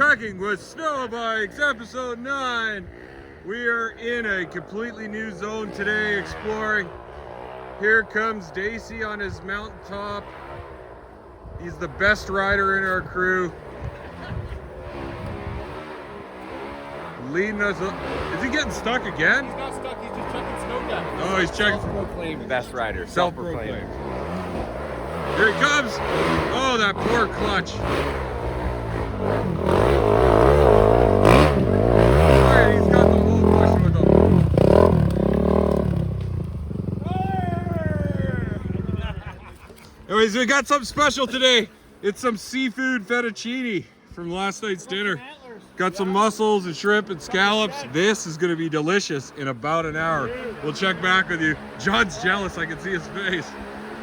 Cooking with SnowBikes, episode 9. We are in a completely new zone today, exploring. Here comes Daisy on his mountaintop. He's the best rider in our crew. Leading us up. Is he getting stuck again? He's not stuck, he's just checking Snowdown. Oh, he's checking. Self-proclaimed best rider. Self-proclaimed. Here he comes. Oh, that poor clutch. Alright, he's got the whole bush with him. Anyways, we got something special today. It's some seafood fettuccine from last night's dinner. Got some mussels and shrimp and scallops. This is gonna be delicious in about an hour. We'll check back with you. John's jealous, I can see his face.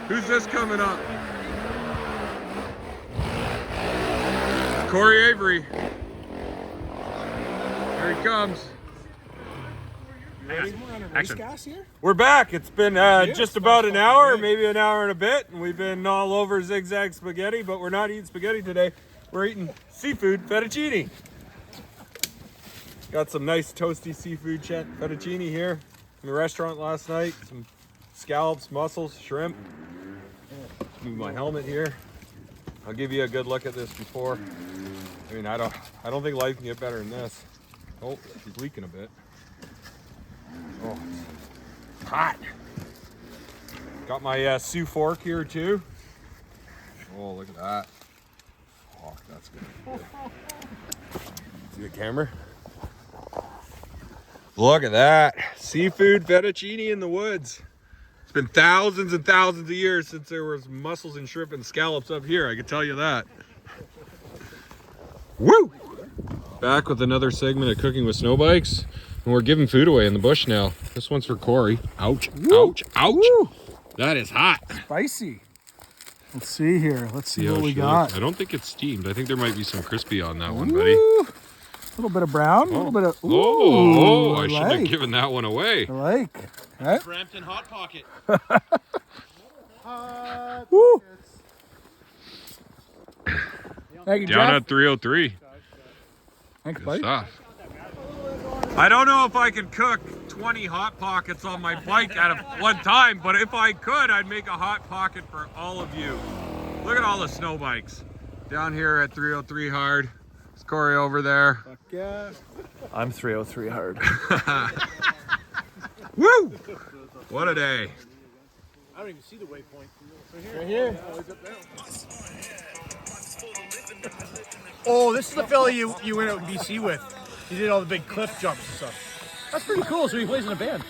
Who's this coming up? Corey Avery. Here he comes. We're back. It's been just about an hour, maybe an hour and a bit, and we've been all over zigzag spaghetti, but we're not eating spaghetti today. We're eating seafood fettuccine. Got some nice toasty seafood fettuccine here from the restaurant last night. Some scallops, mussels, shrimp. Let's move my helmet here. I'll give you a good look at this before. I mean, I don't think life can get better than this. Oh, he's leaking a bit. Oh, it's hot. Got my Sioux fork here too. Oh, look at that. Oh, that's good. See the camera? Look at that. Seafood fettuccine in the woods. It's been thousands and thousands of years since there was mussels and shrimp and scallops up here, I can tell you that. Woo! Back with another segment of Cooking with SnowBikes. And we're giving food away in the bush now. This one's for Corey. Ouch, ouch, ouch. Woo. That is hot. Spicy. Let's see here. Let's see what we got. I don't think it's steamed. I think there might be some crispy on that one, buddy. A little bit of brown, a little bit of... Ooh, I shouldn't have given that one away. I like. Okay. Brampton Hot Pocket. Woo. Thank you, Down Jeff. at 303. Thanks, Good buddy. stuff. I don't know if I could cook 20 Hot Pockets on my bike at one time, but if I could, I'd make a Hot Pocket for all of you. Look at all the SnowBikes down here at 303 hard. There's Corey over there. Fuck yeah. I'm 303 hard. Woo! What a day. I don't even see the waypoint. Right here. Oh, this is the fella you went out in BC with. He did all the big cliff jumps and stuff. That's pretty cool, so he plays in a band.